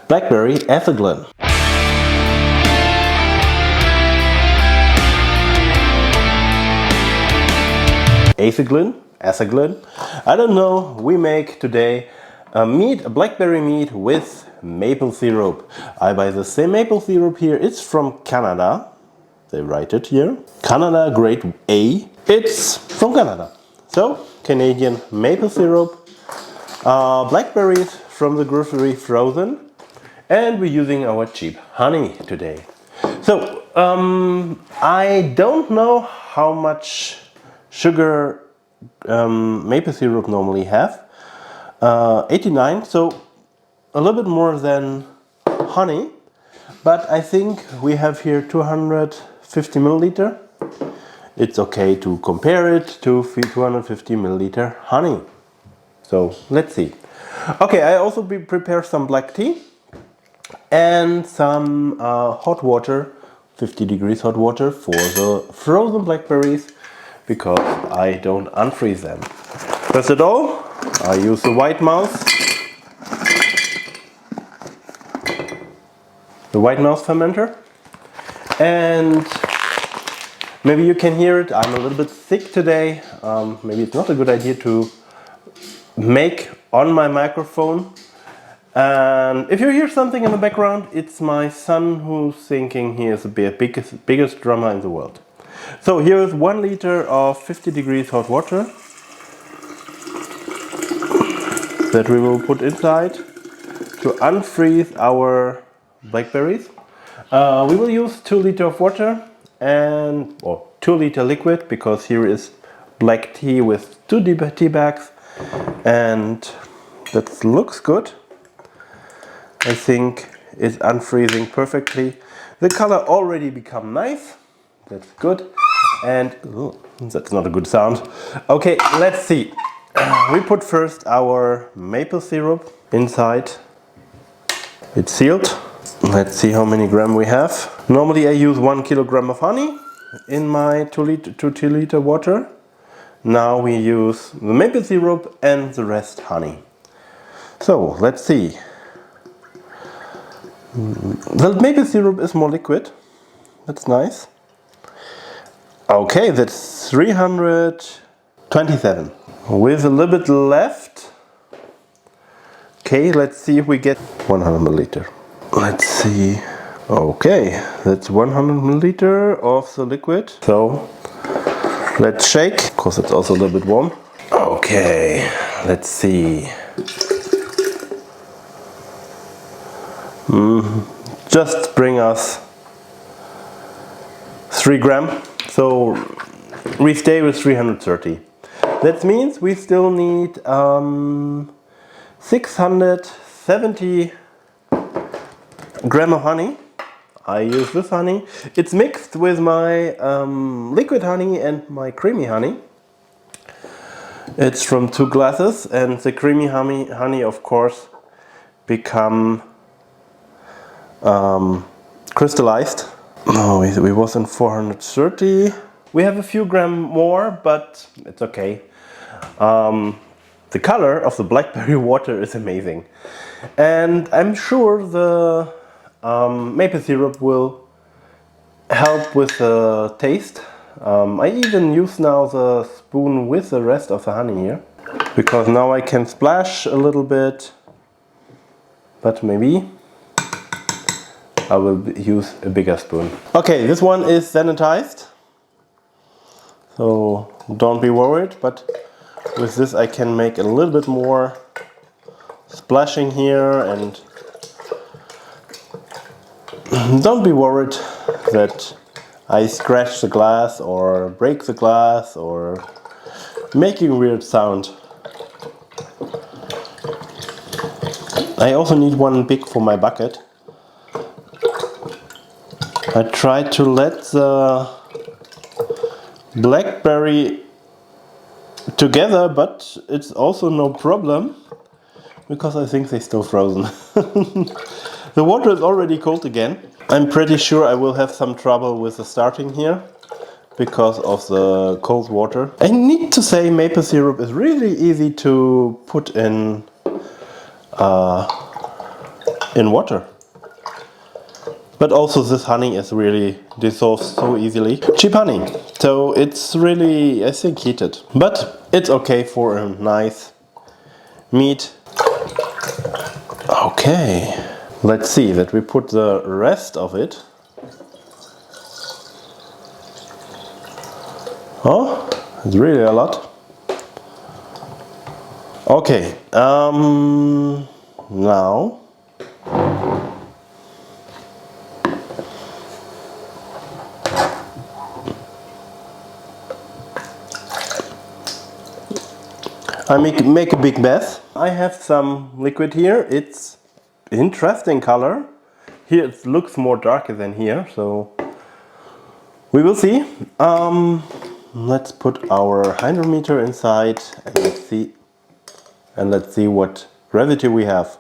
Blackberry Acerglyn. Acerglyn. I don't know. We make today a blackberry mead with maple syrup. I buy the same maple syrup here. It's from Canada. They write it here. Canada grade A. It's from Canada. So Canadian maple syrup, blackberries from the grocery frozen, and we're using our cheap honey today. So I don't know how much sugar maple syrup normally have. 89, so a little bit more than honey, but I think we have here 250 milliliter. It's okay to compare it to 250 milliliter honey. So let's see. Okay, I also prepare some black tea and some hot water, 50 degrees hot water for the frozen blackberries, because I don't unfreeze them. First of all, I use the white mouse fermenter, and maybe you can hear it, I'm a little bit sick today. Maybe it's not a good idea to make on my microphone. And if you hear something in the background, it's my son who's thinking he is the biggest drummer in the world. So here is 1 liter of 50 degrees hot water that we will put inside to unfreeze our blackberries. We will use 2 liters of water or 2 liter liquid, because here is black tea with 2 tea bags, and that looks good. I think it's unfreezing perfectly. The color already become nice. That's good. And that's not a good sound. Okay, let's see. We put first our maple syrup inside. It's sealed. Let's see how many grams we have. Normally I use 1 kilogram of honey in my 2 liter water. Now we use the maple syrup and the rest honey. So let's see. The maple syrup is more liquid. That's nice. Okay, that's 327. With a little bit left. Okay, let's see if we get 100 milliliter. Let's see. Okay, that's 100 milliliter of the liquid. So let's shake, because it's also a little bit warm. Okay, let's see. Just bring us 3 grams. So we stay with 330. That means we still need 670 grams of honey. I use this honey. It's mixed with my liquid honey and my creamy honey. It's from 2 glasses, and the creamy honey of course become crystallized. No, we was in 430. We have a few grams more, but it's okay. The color of the blackberry water is amazing, and I'm sure the maple syrup will help with the taste. I even use now the spoon with the rest of the honey here, because now I can splash a little bit, but maybe I will use a bigger spoon. Okay, this one is sanitized, so don't be worried, but with this I can make a little bit more splashing here, and don't be worried that I scratch the glass or break the glass or making a weird sound. I also need one big for my bucket. I try to let the blackberry together, but it's also no problem, because I think they're still frozen. The water is already cold again. I'm pretty sure I will have some trouble with the starting here because of the cold water. I need to say maple syrup is really easy to put in in water. But also this honey is really dissolves so easily. Cheap honey, so it's really, I think, heated. But it's okay for a nice mead. Okay, let's see that we put the rest of it. Oh, it's really a lot. Okay, now I make a big mess. I have some liquid here. It's interesting color. Here it looks more darker than here, so we will see. Let's put our hydrometer inside and let's see what gravity we have.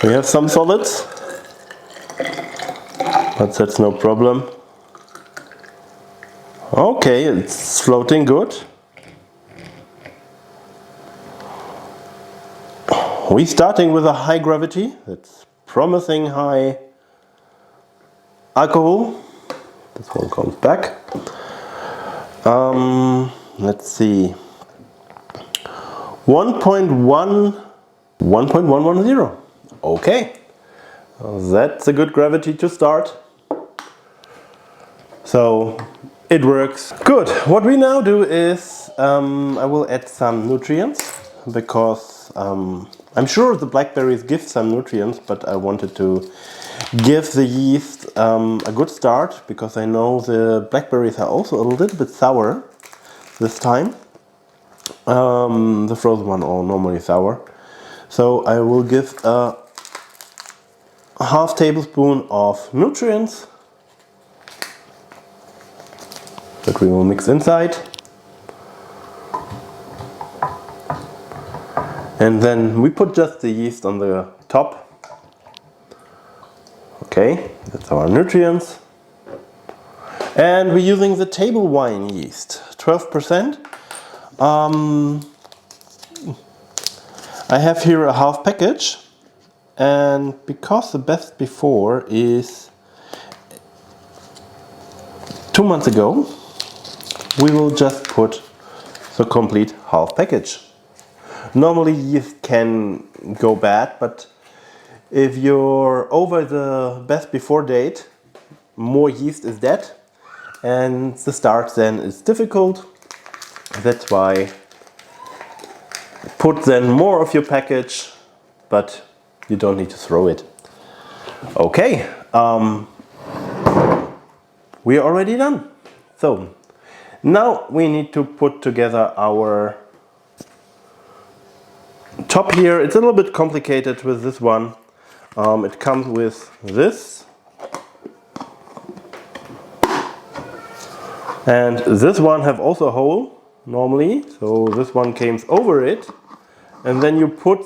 We have some solids, but that's no problem. Okay, it's floating good. We're starting with a high gravity. That's promising high alcohol. This one comes back. Let's see. 1.110. Okay, that's a good gravity to start. So it works good. What we now do is I will add some nutrients because I'm sure the blackberries give some nutrients, but I wanted to give the yeast a good start because I know the blackberries are also a little bit sour this time. The frozen one are normally sour. So I will give a half tablespoon of nutrients that we will mix inside. And then we put just the yeast on the top. Okay, that's our nutrients. And we're using the table wine yeast, 12%. I have here a half package, and because the best before is 2 months ago, we will just put the complete half package. Normally yeast can go bad, but if you're over the best before date, more yeast is dead, and the start then is difficult. That's why put then more of your package, but you don't need to throw it. Okay, we are already done. So now we need to put together our top here. It's a little bit complicated with this one. It comes with this, and this one have also a hole normally, so this one came over it, and then you put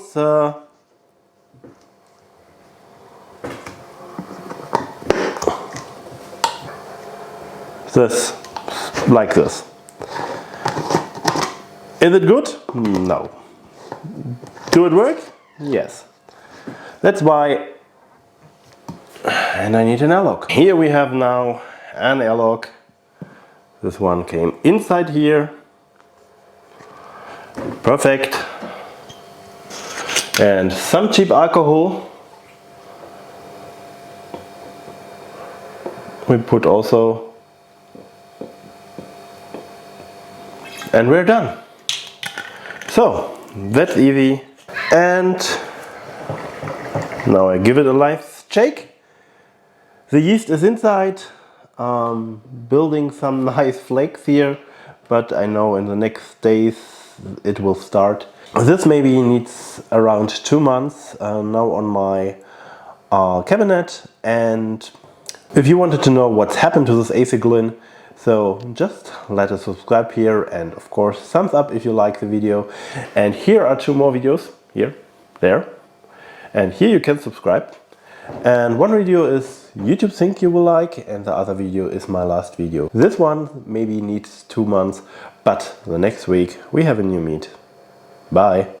this like this. Is it good? No. Do it work? Yes. That's why, and I need an airlock. Here we have now an airlock. This one came inside here. Perfect. And some cheap alcohol. We put also, and we're done. So that's easy. And now I give it a live shake. The yeast is inside, building some nice flakes here, but I know in the next days it will start. This maybe needs around 2 months now on my cabinet. And if you wanted to know what's happened to this Acerglyn, so just let us subscribe here, and of course thumbs up if you like the video. And here are 2 more videos, here, there, and here you can subscribe. And one video is YouTube think you will like, and the other video is my last video. This one maybe needs 2 months, but the next week we have a new mead. Bye!